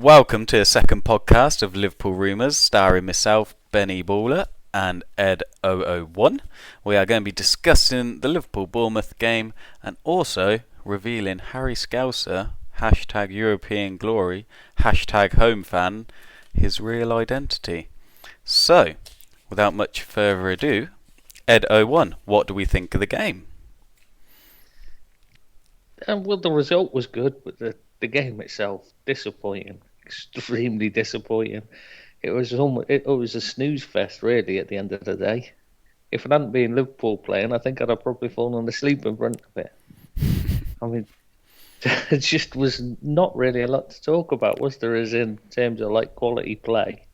Welcome to the second podcast of Liverpool Rumours, starring myself, Benny Baller, and Ed001. We are going to be discussing the Liverpool-Bournemouth game and also revealing Harry Scouser, hashtag European Glory, hashtag home fan, his real identity. So, without much further ado, Ed01, what do we think of the game? Well, the result was good, but the game itself, disappointing. Extremely disappointing. It was a snooze fest, really, at the end of the day. If it hadn't been Liverpool playing, I think I'd have probably fallen asleep in front of it. I mean, it just was not really a lot to talk about, was there, as in terms of like quality play.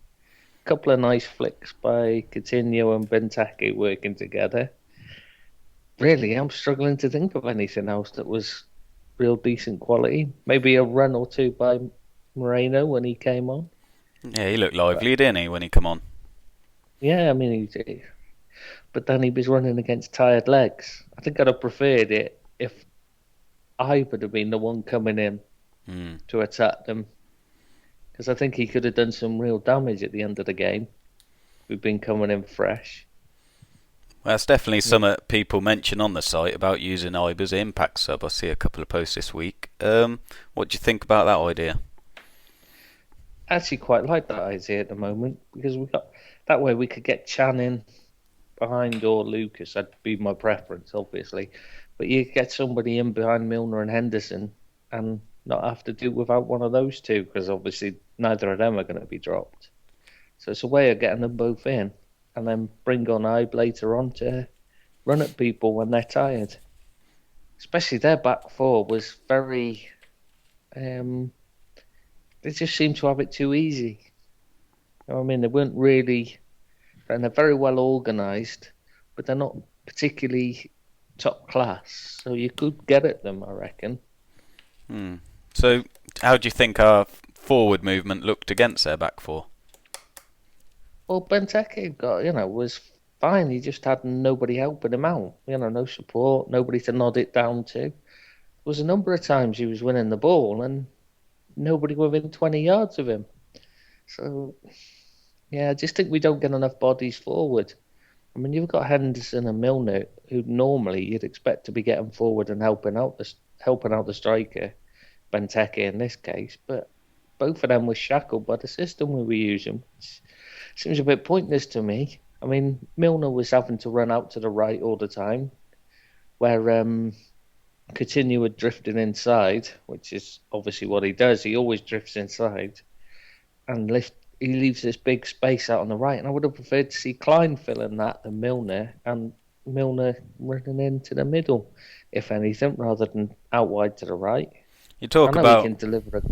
A couple of nice flicks by Coutinho and Benteke working together. Really, I'm struggling to think of anything else that was real decent quality. Maybe a run or two by Moreno when he came on. Yeah, he looked lively, But didn't he, when he come on? yeah, I mean, he did. But then he was running against tired legs. I think I'd have preferred it if I would have been the one coming in to attack them. Because I think he could have done some real damage at the end of the game. We've been coming in fresh. Well, that's definitely Yeah. something people mention on the site about using Ibe as an impact sub. I see a couple of posts this week. What do you think about that idea? I actually quite like that idea at the moment because we got that way we could get Channing behind or Lucas. That'd be my preference, obviously. But you get somebody in behind Milner and Henderson and not have to do without one of those two because obviously neither of them are going to be dropped. So it's a way of getting them both in and then bring on Ibe later on to run at people when they're tired. Especially their back four was very. They just seemed to have it too easy. I mean, they weren't really. And they're very well organised, but they're not particularly top class. So you could get at them, I reckon. So, how do you think our forward movement looked against their back four? Well, Benteke was fine. He just had nobody helping him out. No support, nobody to nod it down to. There was a number of times he was winning the ball and nobody within 20 yards of him. So, yeah, I just think we don't get enough bodies forward. I mean, you've got Henderson and Milner, who normally you'd expect to be getting forward and helping out the striker, Benteke in this case, but both of them were shackled by the system we were using. Seems a bit pointless to me. I mean, Milner was having to run out to the right all the time, where Coutinho had drifted inside, which is obviously what he does. He always drifts inside and he leaves this big space out on the right. And I would have preferred to see Klein filling that than Milner, and Milner running into the middle, if anything, rather than out wide to the right. You I talk know he about, can deliver.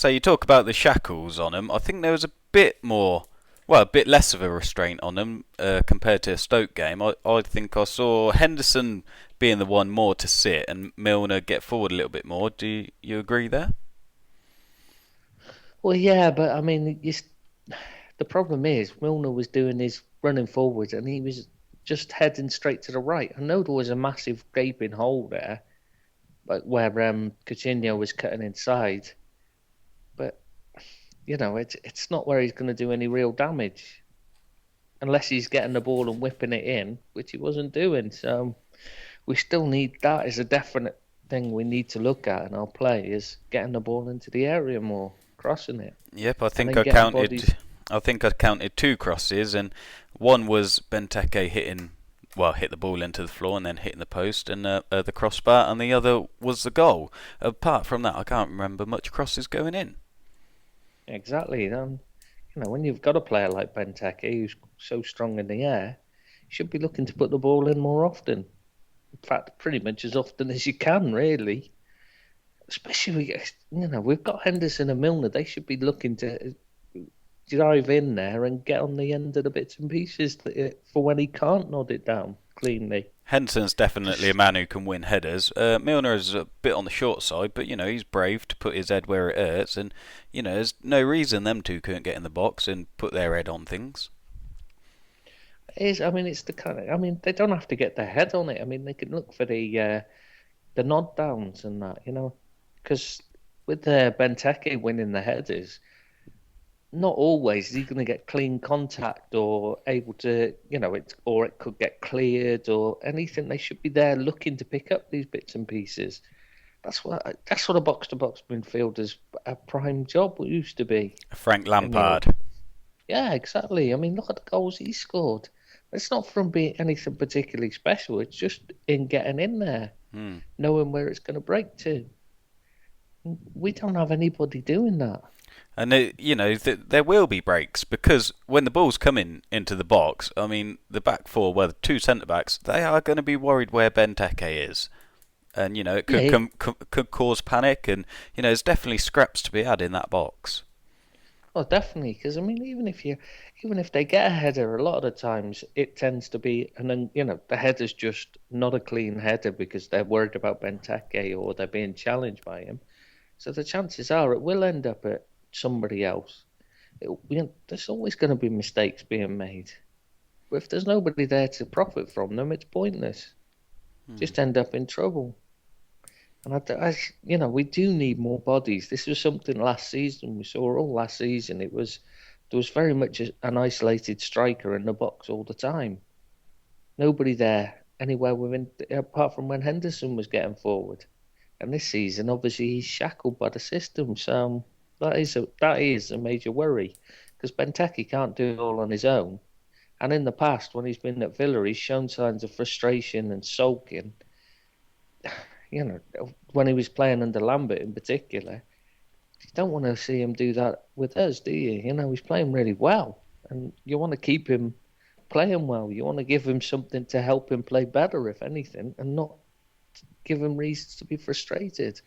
you talk about the shackles on them. I think there was a bit more, well, a bit less of a restraint on them compared to a Stoke game. I think I saw Henderson being the one more to sit and Milner get forward a little bit more. Do you agree there? Well, yeah, but I mean, the problem is Milner was doing his running forwards and he was just heading straight to the right. I know there was a massive gaping hole there, like where Coutinho was cutting inside, but it's not where he's going to do any real damage unless he's getting the ball and whipping it in, which he wasn't doing. So we still need that as a definite thing we need to look at in our play is getting the ball into the area more, crossing it, Yep, I and think then I getting counted. bodies. I think I counted two crosses, and one was Benteke hit the ball into the floor and then hitting the post and the crossbar, and the other was the goal. Apart from that, I can't remember much crosses going in. Exactly. When you've got a player like Benteke who's so strong in the air, you should be looking to put the ball in more often. In fact, pretty much as often as you can, really. Especially, we've got Henderson and Milner. They should be looking to dive in there and get on the end of the bits and pieces for when he can't nod it down cleanly. Henderson's definitely a Just man who can win headers. Milner is a bit on the short side, but he's brave to put his head where it hurts, and there's no reason them two couldn't get in the box and put their head on things. I mean, it's the kind of. I mean, they don't have to get their head on it. I mean, they can look for the nod downs and that, because with Benteke winning the headers, not always is he going to get clean contact or able to, or it could get cleared or anything. They should be there looking to pick up these bits and pieces. That's what a box-to-box midfielder's a prime job used to be. Frank Lampard. Yeah, exactly. I mean, look at the goals he scored. It's not from being anything particularly special. It's just in getting in there, knowing where it's going to break to. We don't have anybody doing that. And there will be breaks because when the ball's coming into the box, I mean, the back four, well, the two centre backs, they are going to be worried where Benteke is, and it could cause panic, and there's definitely scraps to be had in that box. Oh, definitely, because I mean, even if they get a header, a lot of the times it tends to be, and then the header's just not a clean header because they're worried about Benteke or they're being challenged by him. So the chances are it will end up at somebody else. There's always going to be mistakes being made. But if there's nobody there to profit from them, it's pointless. Just end up in trouble. And we do need more bodies. This was something last season. We saw all last season. There was very much an isolated striker in the box all the time. Nobody there anywhere within, apart from when Henderson was getting forward. And this season, obviously, he's shackled by the system. So that is a major worry because Benteke can't do it all on his own. And in the past, when he's been at Villa, he's shown signs of frustration and sulking. When he was playing under Lambert in particular, you don't want to see him do that with us, do you? He's playing really well, and you want to keep him playing well. You want to give him something to help him play better, if anything, and not give him reasons to be frustrated.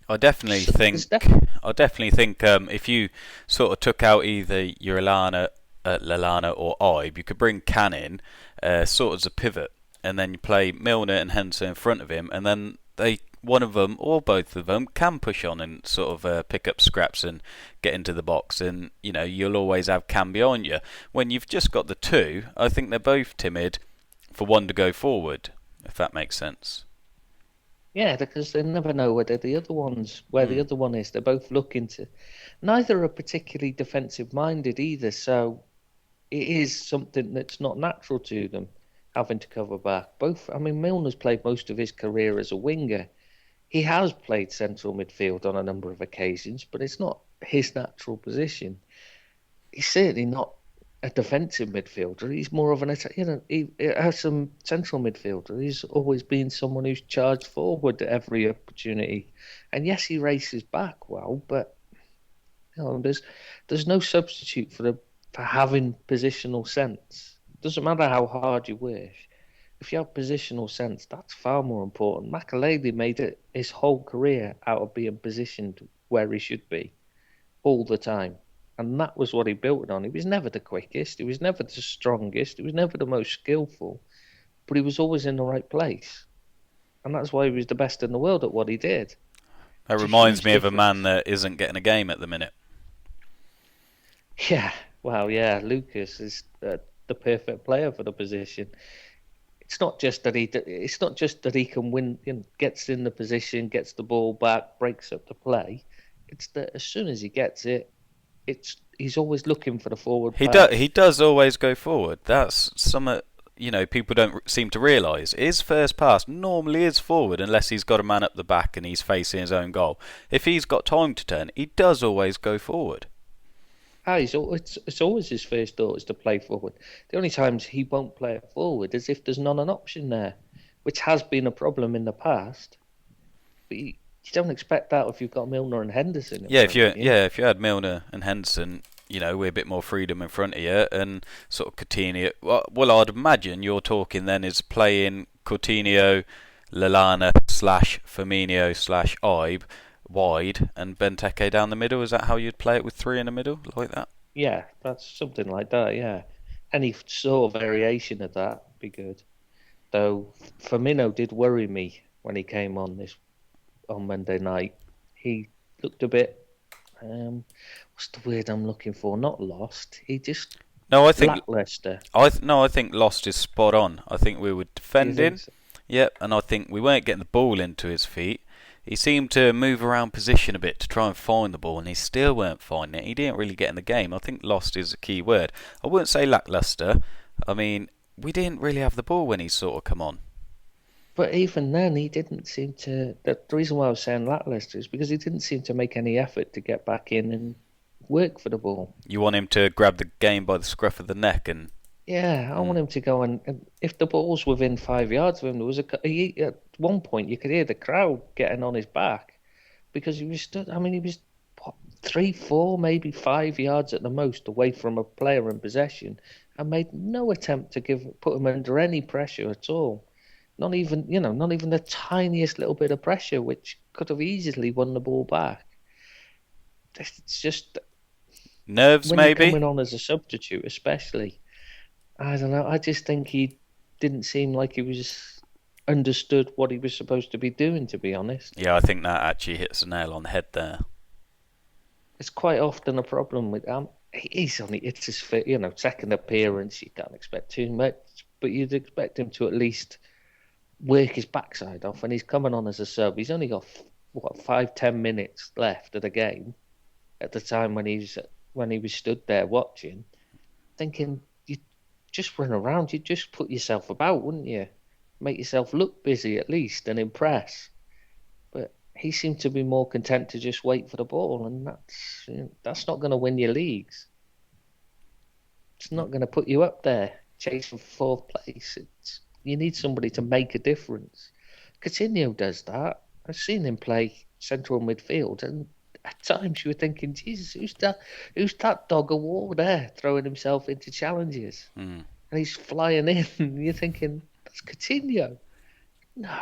I definitely think if you sort of took out either your Lallana or Ibe, you could bring Can't in sort of as a pivot, and then you play Milner and Henderson in front of him, and then one of them or both of them can push on and sort of pick up scraps and get into the box, and you'll always have Can behind you. When you've just got the two, I think they're both timid for one to go forward, if that makes sense. Yeah, because they never know where the other one is. They're both looking to. Neither are particularly defensive minded either, so it is something that's not natural to them, having to cover back. Milner's played most of his career as a winger. He has played central midfield on a number of occasions, but it's not his natural position. He's certainly not a defensive midfielder. He's more of he has some central midfielder. He's always been someone who's charged forward at every opportunity. And yes, he races back well, but there's no substitute for having positional sense. Doesn't matter how hard you wish. If you have positional sense, that's far more important. Makelele made it his whole career out of being positioned where he should be all the time. And that was what he built it on. He was never the quickest. He was never the strongest. He was never the most skillful. But he was always in the right place. And that's why he was the best in the world at what he did. That reminds me of a man that isn't getting a game at the minute. Yeah, well, yeah, Lucas is the perfect player for the position. It's not just that he can win, gets in the position, gets the ball back, breaks up the play. It's that as soon as he gets it, he's always looking for the forward pass. He does always go forward. That's something people don't seem to realise. His first pass normally is forward unless he's got a man up the back and he's facing his own goal. If he's got time to turn, he does always go forward. It's always his first thought is to play forward. The only times he won't play it forward is if there's not an option there, which has been a problem in the past. But you don't expect that if you've got Milner and Henderson. If you had Milner and Henderson, we're a bit more freedom in front of you, and sort of Coutinho. Well, I'd imagine you're talking then is playing Coutinho, Lallana / Firmino / Ibe wide and Benteke down the middle. Is that how you'd play it with three in the middle like that? Yeah, that's something like that. Yeah, any sort of variation of that would be good. Though Firmino did worry me when he came on Monday night. He looked a bit. What's the word I'm looking for? Not lost. He just lackluster. I think lost is spot on. I think we were defending. Yep, and I think we weren't getting the ball into his feet. he seemed to move around position a bit to try and find the ball, and he still weren't finding it. He didn't really get in the game. I think lost is a key word. I wouldn't say lacklustre. I mean, we didn't really have the ball when he sort of come on. But even then, he didn't seem to. The reason why I was saying lacklustre is because he didn't seem to make any effort to get back in and work for the ball. You want him to grab the game by the scruff of the neck and... Yeah, I want him to go and if the ball's within 5 yards of him, there was at one point you could hear the crowd getting on his back because he was stood. I mean, he was what, 3, 4, maybe 5 yards at the most away from a player in possession, and made no attempt to put him under any pressure at all. Not even the tiniest little bit of pressure, which could have easily won the ball back. It's just nerves, when maybe. You're coming on as a substitute, especially. I don't know. I just think he didn't seem like he was understood what he was supposed to be doing, to be honest. Yeah, I think that actually hits the nail on the head there. It's quite often a problem with it's his second appearance. You can't expect too much, but you'd expect him to at least work his backside off. And he's coming on as a sub. He's only got 5-10 minutes left of the game at the time when he was stood there watching, thinking, just run around, you'd just put yourself about, wouldn't you? Make yourself look busy at least and impress. But he seemed to be more content to just wait for the ball, and that's not going to win you leagues. It's not going to put you up there chasing fourth place. You need somebody to make a difference. Coutinho does that. I've seen him play central midfield, and at times you were thinking, Jesus, who's that dog of war there throwing himself into challenges? And he's flying in, and you're thinking, that's Coutinho. No.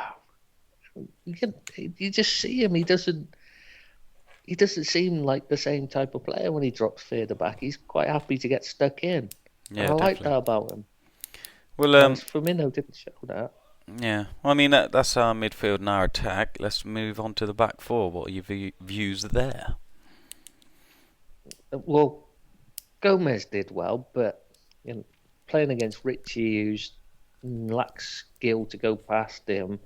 You just see him. He doesn't seem like the same type of player when he drops further back. He's quite happy to get stuck in. Yeah, and I like that about him. Well, Firmino didn't show that. Yeah, I mean that's our midfield and our attack. Let's move on to the back four. What are your views there? Well, Gomez did well, but playing against Richie, who's lacks skill to go past him,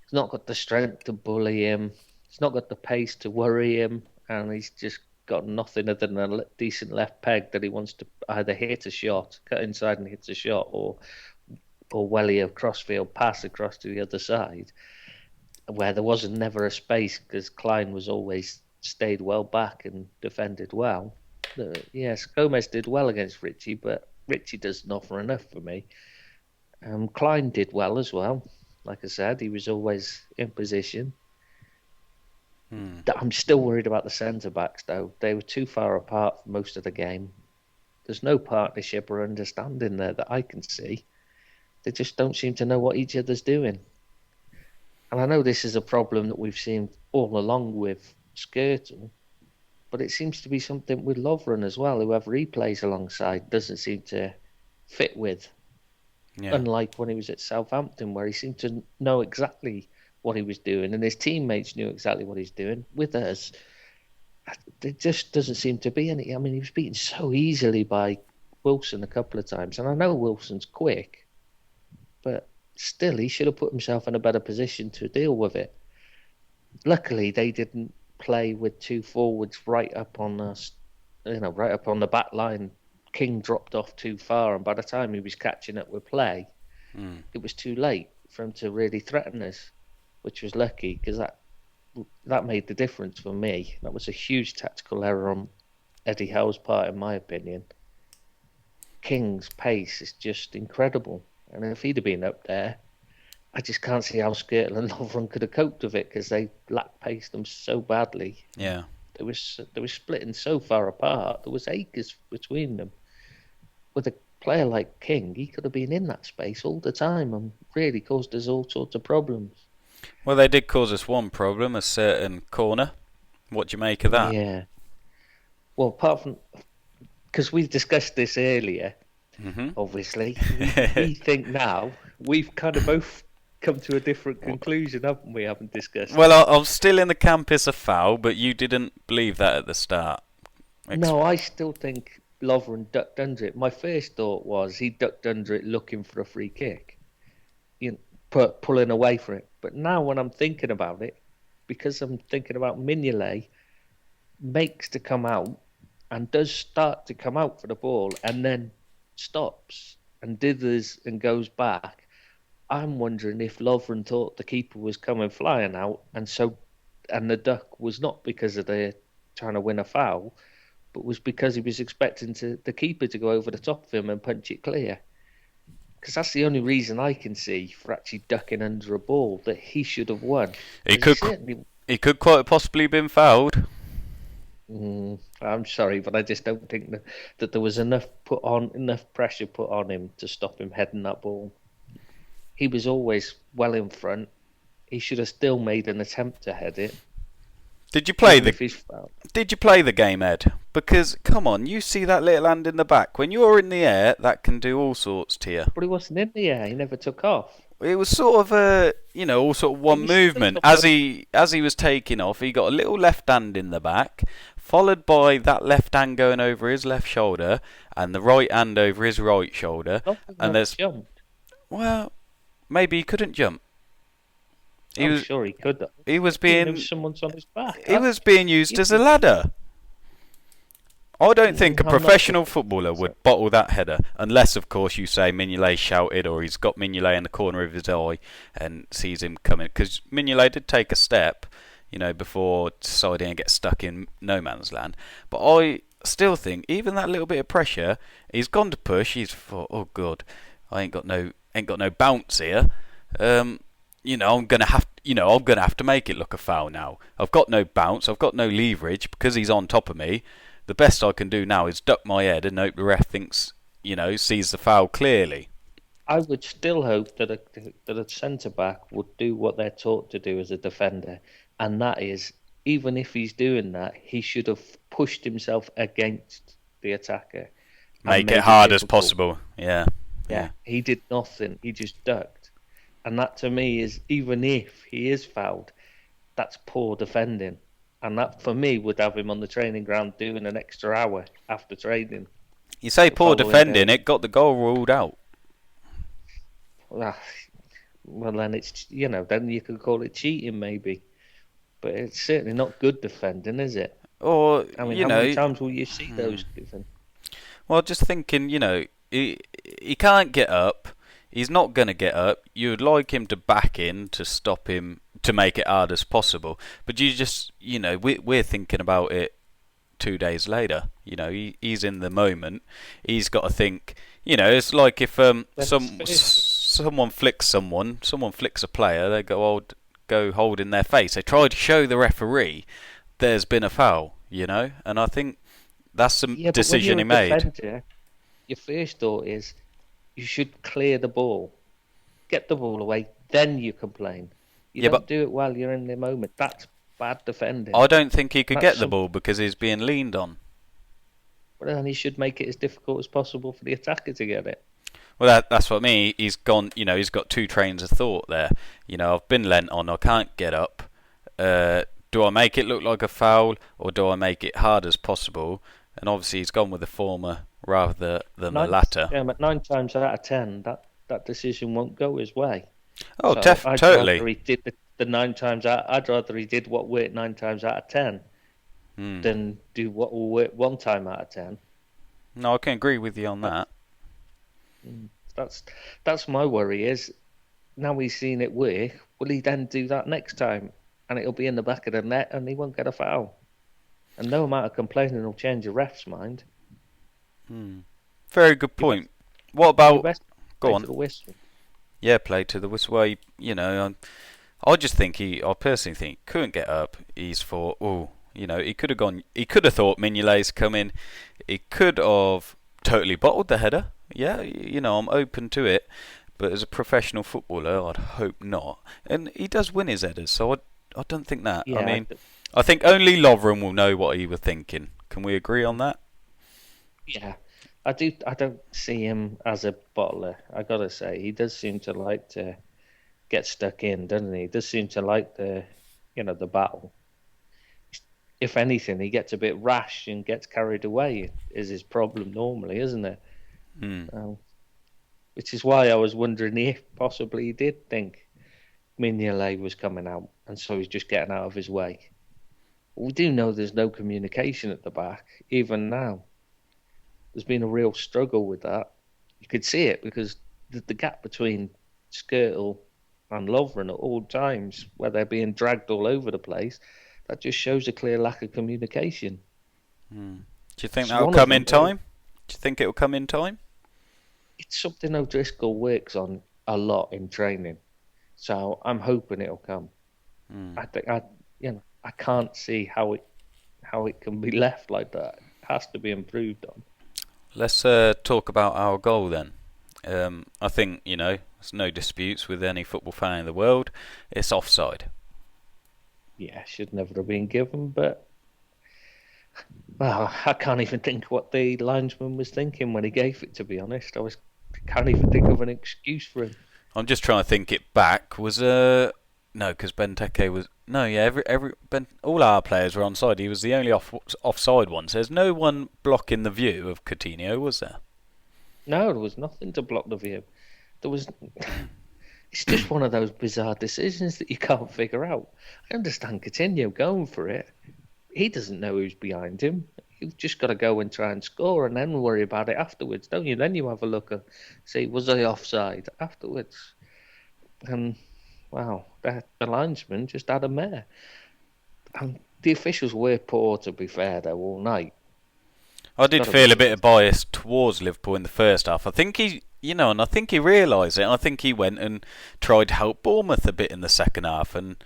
he's not got the strength to bully him. He's not got the pace to worry him, and he's just got nothing other than a decent left peg that he wants to either hit a shot, cut inside and hits a shot, or welly a crossfield pass across to the other side, where there wasn't never a space because Klein was always stayed well back and defended well. Yes, Gomez did well against Richie, but Richie doesn't offer enough for me. Klein did well as well. Like I said, he was always in position. I'm still worried about the centre-backs, though. They were too far apart for most of the game. There's no partnership or understanding there that I can see. They just don't seem to know what each other's doing. And I know this is a problem that we've seen all along with Skirtle, but it seems to be something with Lovren as well. Whoever he plays alongside doesn't seem to fit with. Yeah. Unlike when he was at Southampton, where he seemed to know exactly what he was doing, and his teammates knew exactly what he's doing. With us, there just doesn't seem to be any. I mean, he was beaten so easily by Wilson a couple of times, and I know Wilson's quick, but still, he should have put himself in a better position to deal with it. Luckily, they didn't play with two forwards right up on us, right up on the back line. King dropped off too far, and by the time he was catching up with play, it was too late for him to really threaten us, which was lucky because that made the difference for me. That was a huge tactical error on Eddie Howe's part, in my opinion. King's pace is just incredible. And if he'd have been up there, I just can't see how Skirtle and Lovren could have coped with it because they lack-paced them so badly. Yeah. They were splitting so far apart. There was acres between them. With a player like King, he could have been in that space all the time and really caused us all sorts of problems. Well, they did cause us one problem, a certain corner. What do you make of that? Yeah. Well, apart from... Because we discussed this earlier, obviously. We think now we've kind of both come to a different conclusion, haven't we? Haven't discussed. Well, I'm still in the camp it's a foul, but you didn't believe that at the start. No, I still think Lovren ducked under it. My first thought was he ducked under it looking for a free kick, pulling away from it. But now when I'm thinking about it, because I'm thinking about Mignolet makes to come out and does start to come out for the ball and then stops and dithers and goes back. I'm wondering if Lovren thought the keeper was coming flying out, and the duck was not because of the trying to win a foul, but was because he was expecting the keeper to go over the top of him and punch it clear. Because that's the only reason I can see for actually ducking under a ball that he should have won. He could quite possibly have been fouled. I'm sorry, but I just don't think that there was enough pressure put on him to stop him heading that ball. He was always well in front. He should have still made an attempt to head it. Did you play the game, Ed? Because come on, you see that little hand in the back. When you're in the air, that can do all sorts to you. But he wasn't in the air. He never took off. It was sort of all sort of one movement. As he was taking off, he got a little left hand in the back, followed by that left hand going over his left shoulder and the right hand over his right shoulder. And there's jumped. Well, maybe he couldn't jump. I'm sure he could. He was being. Someone's on his back. He was being used as a ladder. I don't think a professional footballer would bottle that header, unless, of course, you say Mignolet shouted or he's got Mignolet in the corner of his eye and sees him coming. Because Mignolet did take a step, before deciding to get stuck in no man's land. But I still think, even that little bit of pressure, he's gone to push. He's thought, oh god, I ain't got no bounce here. I'm gonna have to make it look a foul now. I've got no bounce. I've got no leverage because he's on top of me. The best I can do now is duck my head and hope the ref thinks, sees the foul clearly. I would still hope that a centre back would do what they're taught to do as a defender, and that is, even if he's doing that, he should have pushed himself against the attacker. Make it hard as possible. Yeah. He did nothing. He just ducked, and that to me is, even if he is fouled, that's poor defending. And that, for me, would have him on the training ground doing an extra hour after training. You say poor defending, it got the goal ruled out. Well, then it's, then you could call it cheating maybe. But it's certainly not good defending, is it? Or, how many times will you see those given? Well, just thinking, he can't get up. He's not going to get up. You would like him to back in to stop him, to make it hard as possible. But you just, we're thinking about it 2 days later. He's in the moment. He's got to think, it's like if someone flicks a player, they go hold in their face. They try to show the referee there's been a foul, and I think that's the decision he made. Defender, your first thought is, you should clear the ball, get the ball away, then you complain. You don't do it while you're in the moment. That's bad defending. I don't think he could get the ball because he's being leaned on. Well, then he should make it as difficult as possible for the attacker to get it. Well, that's what I mean. He's gone. He's got two trains of thought there. I've been lent on. I can't get up. Do I make it look like a foul or do I make it hard as possible? And obviously, he's gone with the former rather than the latter. Yeah, but 9 times out of 10, that decision won't go his way. Oh, totally. I'd rather he did the 9 times out. I'd rather he did what worked 9 times out of 10 than do what will work 1 time out of 10. No, I can agree with you on that. That's my worry. Is now he's seen it work. Will he then do that next time? And it'll be in the back of the net, and he won't get a foul. And no amount of complaining will change a ref's mind. Very good point. What about... Go on. To the whistle. Yeah, play to the whistle. Well, I just think I personally think he couldn't get up. He's thought, he could have gone... He could have thought Mignolet's coming. He could have totally bottled the header. Yeah, I'm open to it. But as a professional footballer, I'd hope not. And he does win his headers, so I don't think that. Yeah, I think only Lovren will know what he was thinking. Can we agree on that? Yeah, I do. I don't see him as a bottler. I gotta say, he does seem to like to get stuck in, doesn't he? He does seem to like the battle. If anything, he gets a bit rash and gets carried away. Is his problem normally, isn't it? Which is why I was wondering if possibly he did think Mignolet was coming out, and so he's just getting out of his way. We do know there's no communication at the back, even now. There's been a real struggle with that. You could see it because the gap between Skirtle and Lovren at all times, where they're being dragged all over the place, that just shows a clear lack of communication. Do you think that'll come in time? Do you think it'll come in time? It's something O'Driscoll works on a lot in training, so I'm hoping it'll come. I can't see how it can be left like that. It has to be improved on. Let's talk about our goal then. I think, there's no disputes with any football fan in the world. It's offside. Yeah, should never have been given, but well, I can't even think what the linesman was thinking when he gave it, to be honest. Can't even think of an excuse for him. I'm just trying to think it back. Was no, because Benteke was all our players were onside. He was the only offside one. So there's no one blocking the view of Coutinho, was there? No, there was nothing to block the view. It's just one of those bizarre decisions that you can't figure out. I understand Coutinho going for it. He doesn't know who's behind him. You've just got to go and try and score and then worry about it afterwards, don't you? Then you have a look and see, was I offside afterwards? And, wow, the linesman just had a mare. And the officials were poor, to be fair, though, all night. I did feel a bit of bias towards Liverpool in the first half. I think he realised it. I think he went and tried to help Bournemouth a bit in the second half. And,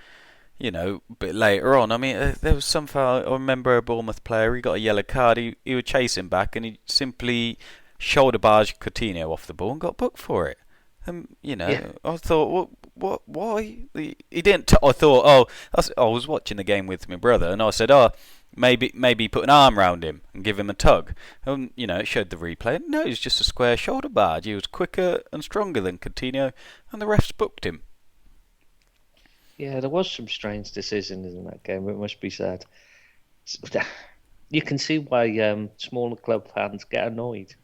a bit later on, I mean, there was some foul. I remember a Bournemouth player, he got a yellow card. He was chasing back and he simply shoulder barged Coutinho off the ball and got booked for it. I thought, what, why? He didn't. I thought, I was watching the game with my brother and I said, maybe put an arm round him and give him a tug. It showed the replay. No, it was just a square shoulder barge. He was quicker and stronger than Coutinho, and the refs booked him. Yeah, there was some strange decisions in that game, it must be said. You can see why smaller club fans get annoyed,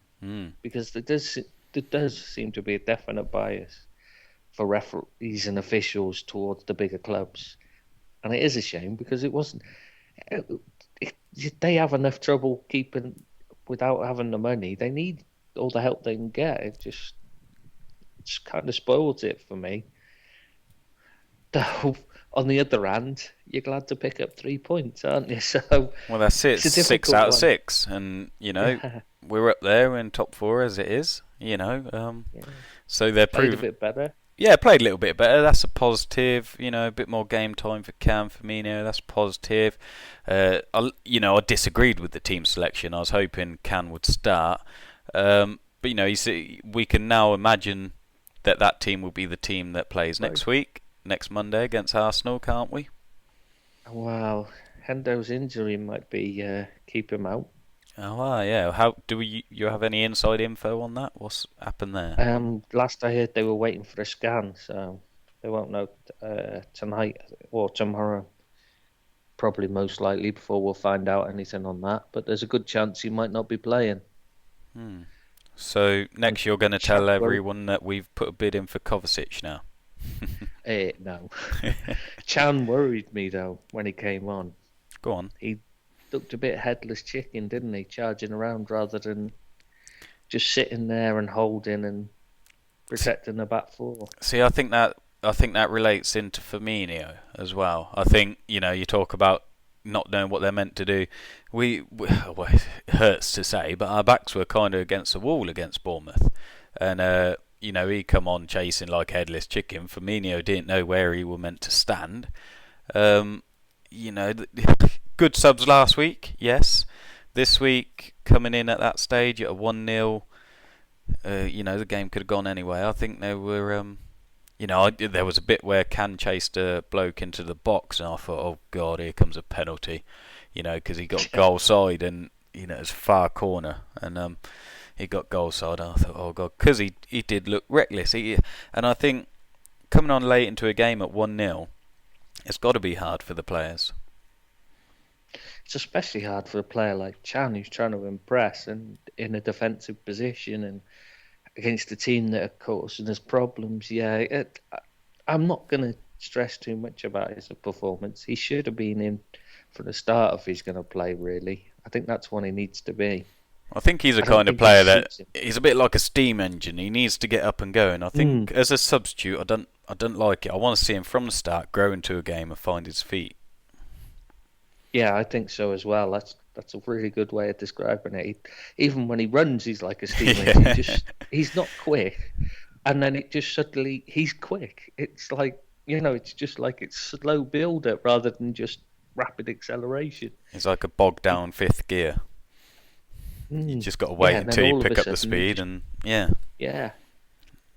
because there does seem to be a definite bias for referees and officials towards the bigger clubs. And it is a shame because it wasn't... They have enough trouble keeping without having the money. They need all the help they can get. It's kind of spoils it for me. Though, on the other hand, you're glad to pick up 3 points, aren't you? So, well, that's it. It's 6 out of 6, and we're up there in top 4 as it is. So they're played a bit better. Yeah, played a little bit better. That's a positive. A bit more game time for Can, Firmino. That's positive. I disagreed with the team selection. I was hoping Can would start. But you see, we can now imagine that team will be the team that plays next Monday against Arsenal, can't we? Well, Hendo's injury might be keep him out. Oh, yeah. How do you have any inside info on that? What's happened there? Last I heard, they were waiting for a scan, so they won't know tonight or tomorrow. Probably most likely before we'll find out anything on that. But there's a good chance he might not be playing. So next you're going to tell everyone that we've put a bid in for Kovacic now. No. Chan worried me though when he came on. Go on. He looked a bit headless chicken, didn't he? Charging around rather than just sitting there and holding and protecting the back four. See, I think that relates into Firmino as well. I think you talk about not knowing what they're meant to do. Well, it hurts to say, but our backs were kind of against the wall against Bournemouth, and he come on chasing like headless chicken. Firmino didn't know where he were meant to stand. Good subs last week, yes. This week, coming in at that stage at a 1-0, the game could have gone anyway. I think they were, there was a bit where Can chased a bloke into the box, and I thought, oh God, here comes a penalty, because he got goal side, and it was far corner, and he got goal side. And I thought, oh God, because he did look reckless. And I think coming on late into a game at 1-0, it's got to be hard for the players. It's especially hard for a player like Chan, who's trying to impress and in a defensive position and against a team that are causing us problems. Yeah, I'm not going to stress too much about his performance. He should have been in for the start if he's going to play, really. I think that's when he needs to be. I think he's a I don't kind of think player it that suits him. he's a bit like a steam engine. He needs to get up and go. And I think as a substitute, I don't like it. I want to see him from the start grow into a game and find his feet. Yeah, I think so as well. That's a really good way of describing it. Even when he runs, he's like a steam engine. He's not quick, and then it just suddenly he's quick. It's like it's just like it's slow build up rather than just rapid acceleration. He's like a bogged down fifth gear. You just got to wait until you pick up the speed, and yeah,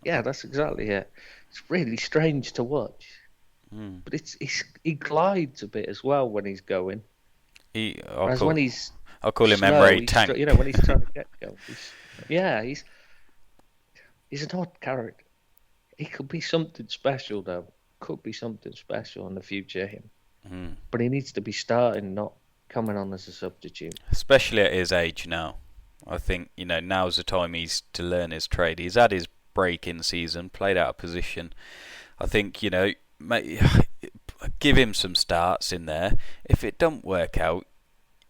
that's exactly it. It's really strange to watch. But he glides a bit as well when he's going. I'll call him slow, Emre Can't. When he's trying to get going. He's an odd character. He could be something special, though. Could be something special in the future, him. But he needs to be starting, not coming on as a substitute. Especially at his age now. I think, now's the time he's to learn his trade. He's had his break in season, played out of position. I think, give him some starts in there. If it don't work out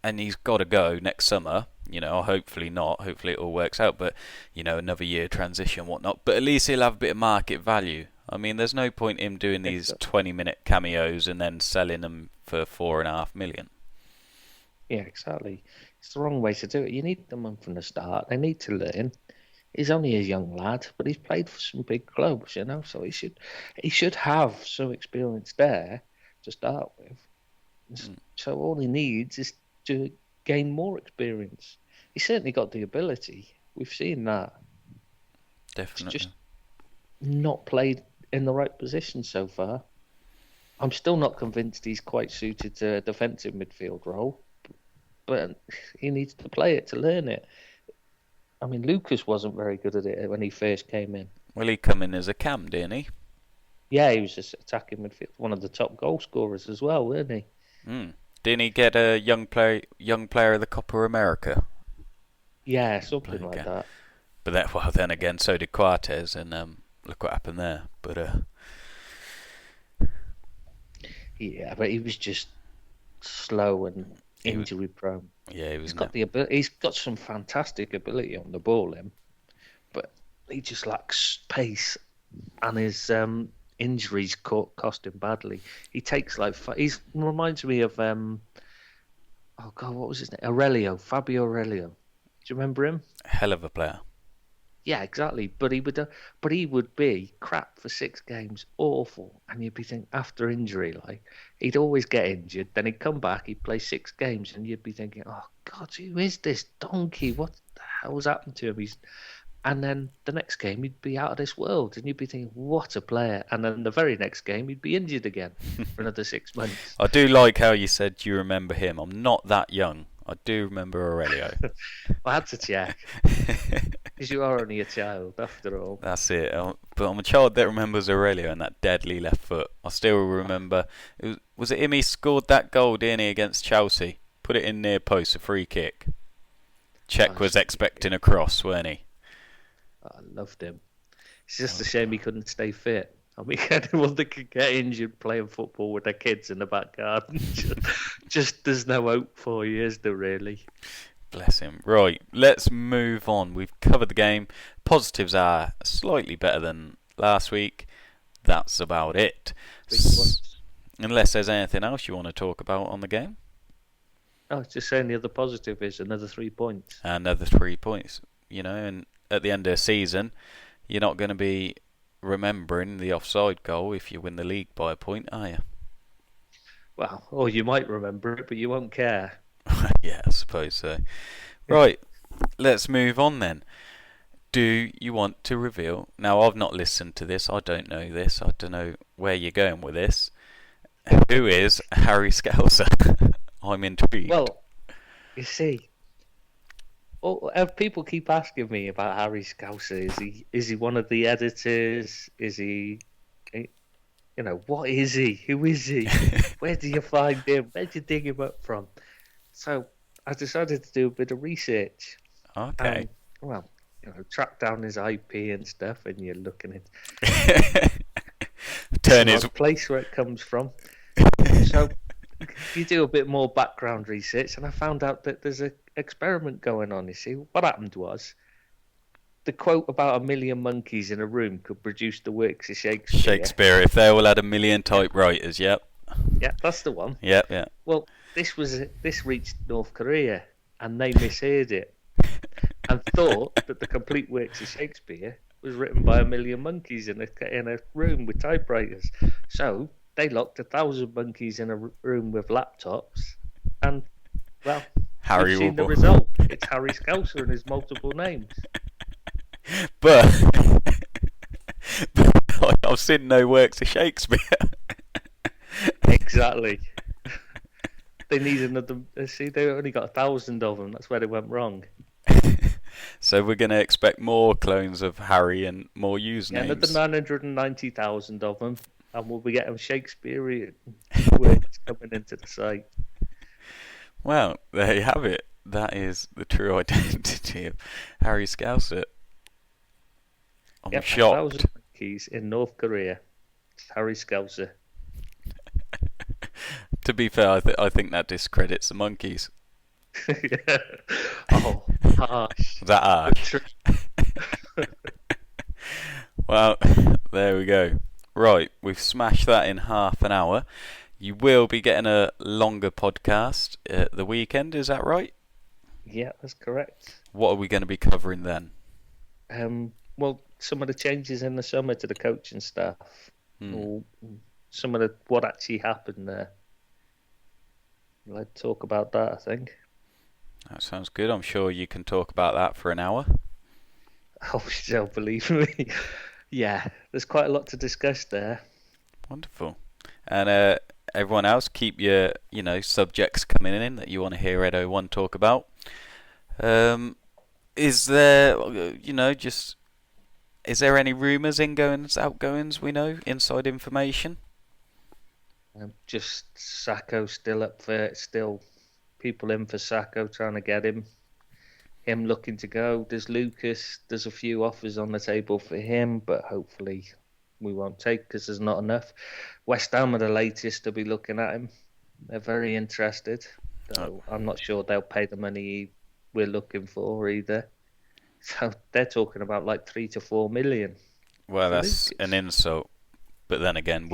and he's got to go next summer, hopefully not. Hopefully it all works out. But, another year transition, whatnot. But at least he'll have a bit of market value. I mean, there's no point in him doing these 20-minute cameos and then selling them for $4.5 million. Yeah, exactly. It's the wrong way to do it. You need them from the start. They need to learn. He's only a young lad, but he's played for some big clubs, so he should have some experience there to start with. So all he needs is to gain more experience. He's certainly got the ability. We've seen that. Definitely. It's just not played in the right position so far. I'm still not convinced he's quite suited to a defensive midfield role, but he needs to play it to learn it. I mean, Lucas wasn't very good at it when he first came in. Well, he come in as a cam, didn't he? Yeah, he was just attacking midfield, one of the top goal scorers as well, wasn't he? Didn't he get a young player of the Copa America? Yeah, something like that. But then again, so did Quartes, and look what happened there. But yeah, but he was just slow and injury prone. Yeah, he's got some fantastic ability on the ball, but he just lacks pace, and his injuries cost him badly. He takes he reminds me of oh god, what was his name? Fabio Aurelio. Do you remember him? Hell of a player. Yeah, exactly. But he would be crap for 6 games, awful. And you'd be thinking, after injury, he'd always get injured, then he'd come back, he'd play 6 games, and you'd be thinking, oh God, who is this donkey? What the hell's happened to him? And then the next game, he'd be out of this world, and you'd be thinking, what a player. And then the very next game, he'd be injured again for another 6 months. I do like how you said you remember him. I'm not that young. I do remember Aurelio. I had to check. Because you are only a child, after all. That's it. But I'm a child that remembers Aurelio and that deadly left foot. I still remember. Was it him? He scored that goal, didn't he, against Chelsea? Put it in near post, a free kick. Czech was expecting a cross, weren't he? I loved him. It's just a shame he couldn't stay fit. I mean, anyone that could get injured playing football with their kids in the back garden, just there's no hope for you, is there really? Bless him. Right, let's move on. We've covered the game. Positives are slightly better than last week. That's about it. Unless there's anything else you want to talk about on the game. Oh, just saying the other positive is another 3 points. Another 3 points, and at the end of the season, you're not going to be remembering the offside goal if you win the league by a point, are you? Well, or you might remember it, but you won't care. Yeah, I suppose so. Right, let's move on then. Do you want to reveal? Now, I've not listened to this. I don't know this. I don't know where you're going with this. Who is Harry Scouser? I'm intrigued. Well, you see, people keep asking me about Harry Scouser. Is he one of the editors? Is he, what is he? Who is he? Where do you find him? Where do you dig him up from? So I decided to do a bit of research. Okay. Track down his IP and stuff, and you're looking at. Turn It's his... an odd place where it comes from. So you do a bit more background research, and I found out that there's an experiment going on. You see, what happened was the quote about 1 million monkeys in a room could produce the works of Shakespeare. Shakespeare, if they all had 1 million typewriters, yep. Yeah, that's the one. Yep, yeah. Well, this reached North Korea, and they misheard it and thought that the complete works of Shakespeare was written by 1 million monkeys in a room with typewriters. So they locked 1,000 monkeys in a room with laptops, and well, Harry you've seen the will... result. It's Harry Scouser and his multiple names. But I've seen no works of Shakespeare. Exactly. They need another. See, they only got 1,000 of them. That's where they went wrong. So we're going to expect more clones of Harry and more usernames. Yeah, another 990,000 of them, and we'll be getting Shakespearean words coming into the site. Well, there you have it. That is the true identity of Harry Scouser. I'm shocked. 1,000 monkeys in North Korea. It's Harry Scouser. To be fair, I think that discredits the monkeys. Yeah. Oh, harsh. Is that harsh? Well, there we go. Right, we've smashed that in half an hour. You will be getting a longer podcast at the weekend, is that right? Yeah, that's correct. What are we going to be covering then? Well, some of the changes in the summer to the coaching staff, or some of what actually happened there. Let's talk about that, I think. That sounds good. I'm sure you can talk about that for an hour. Oh, you don't believe me? Yeah, there's quite a lot to discuss there. Wonderful. And everyone else, keep your subjects coming in that you want to hear Ed01 talk about. Is there is there any rumours, ingoings, outgoings? We know inside information. Just Sacco still up for still people in for Sacco trying to get him looking to go. There's Lucas. There's a few offers on the table for him, but hopefully we won't take because there's not enough. West Ham are the latest to be looking at him. They're very interested. So I'm not sure they'll pay the money we're looking for either. So they're talking about like 3 to 4 million. Well, that's an insult. But then again,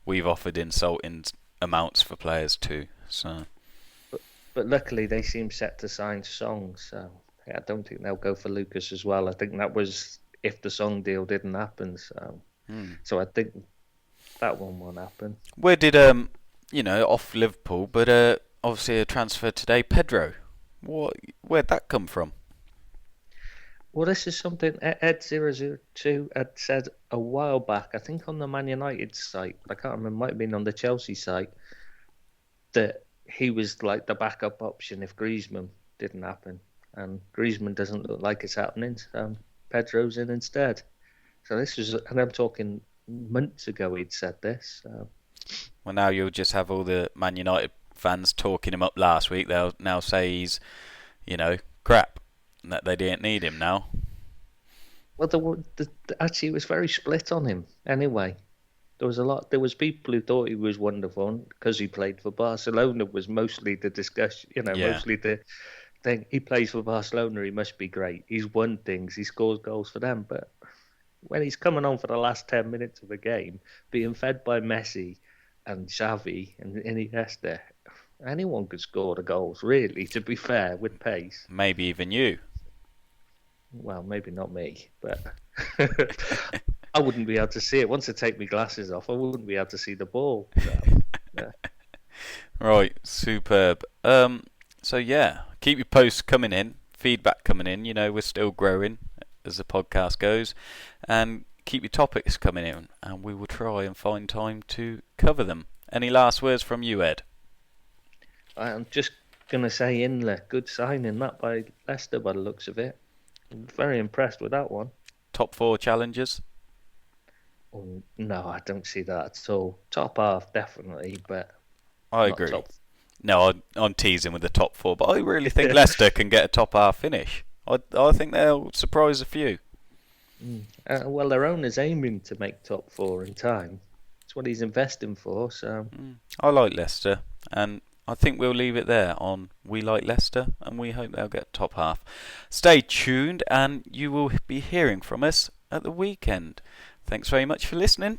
we've offered insulting amounts for players too. So, but luckily they seem set to sign Song. So I don't think they'll go for Lucas as well. I think that was if the Song deal didn't happen. So I think that one won't happen. Where did off Liverpool, but obviously a transfer today, Pedro. Where'd that come from? Well, this is something Ed002 had said a while back, I think on the Man United site, I can't remember, it might have been on the Chelsea site, that he was like the backup option if Griezmann didn't happen. And Griezmann doesn't look like it's happening, so Pedro's in instead. So this was, and I'm talking months ago he'd said this. So. Well, now you'll just have all the Man United fans talking him up last week. They'll now say he's, crap. That they didn't need him now. Well, actually, it was very split on him. Anyway, there was people who thought he was wonderful because he played for Barcelona. Was mostly the discussion, mostly the thing. He plays for Barcelona. He must be great. He's won things. He scores goals for them. But when he's coming on for the last 10 minutes of the game, being fed by Messi and Xavi and Iniesta, anyone could score the goals. Really, to be fair, with pace. Maybe even you. Well, maybe not me, but I wouldn't be able to see it. Once I take my glasses off, I wouldn't be able to see the ball. So, yeah. Right, superb. So yeah, keep your posts coming in, feedback coming in. We're still growing as the podcast goes, and keep your topics coming in, and we will try and find time to cover them. Any last words from you, Ed? I'm just gonna say Inler, good signing that by Leicester by the looks of it. I'm very impressed with that one. Top 4 challengers? Oh, no, I don't see that at all. Top half, definitely, but I agree. No, I'm teasing with the top 4, but I really think Leicester can get a top half finish. I think they'll surprise a few. Well, their owner's aiming to make top 4 in time. It's what he's investing for. So I like Leicester, and I think we'll leave it there on we like Leicester, and we hope they'll get top half. Stay tuned, and you will be hearing from us at the weekend. Thanks very much for listening.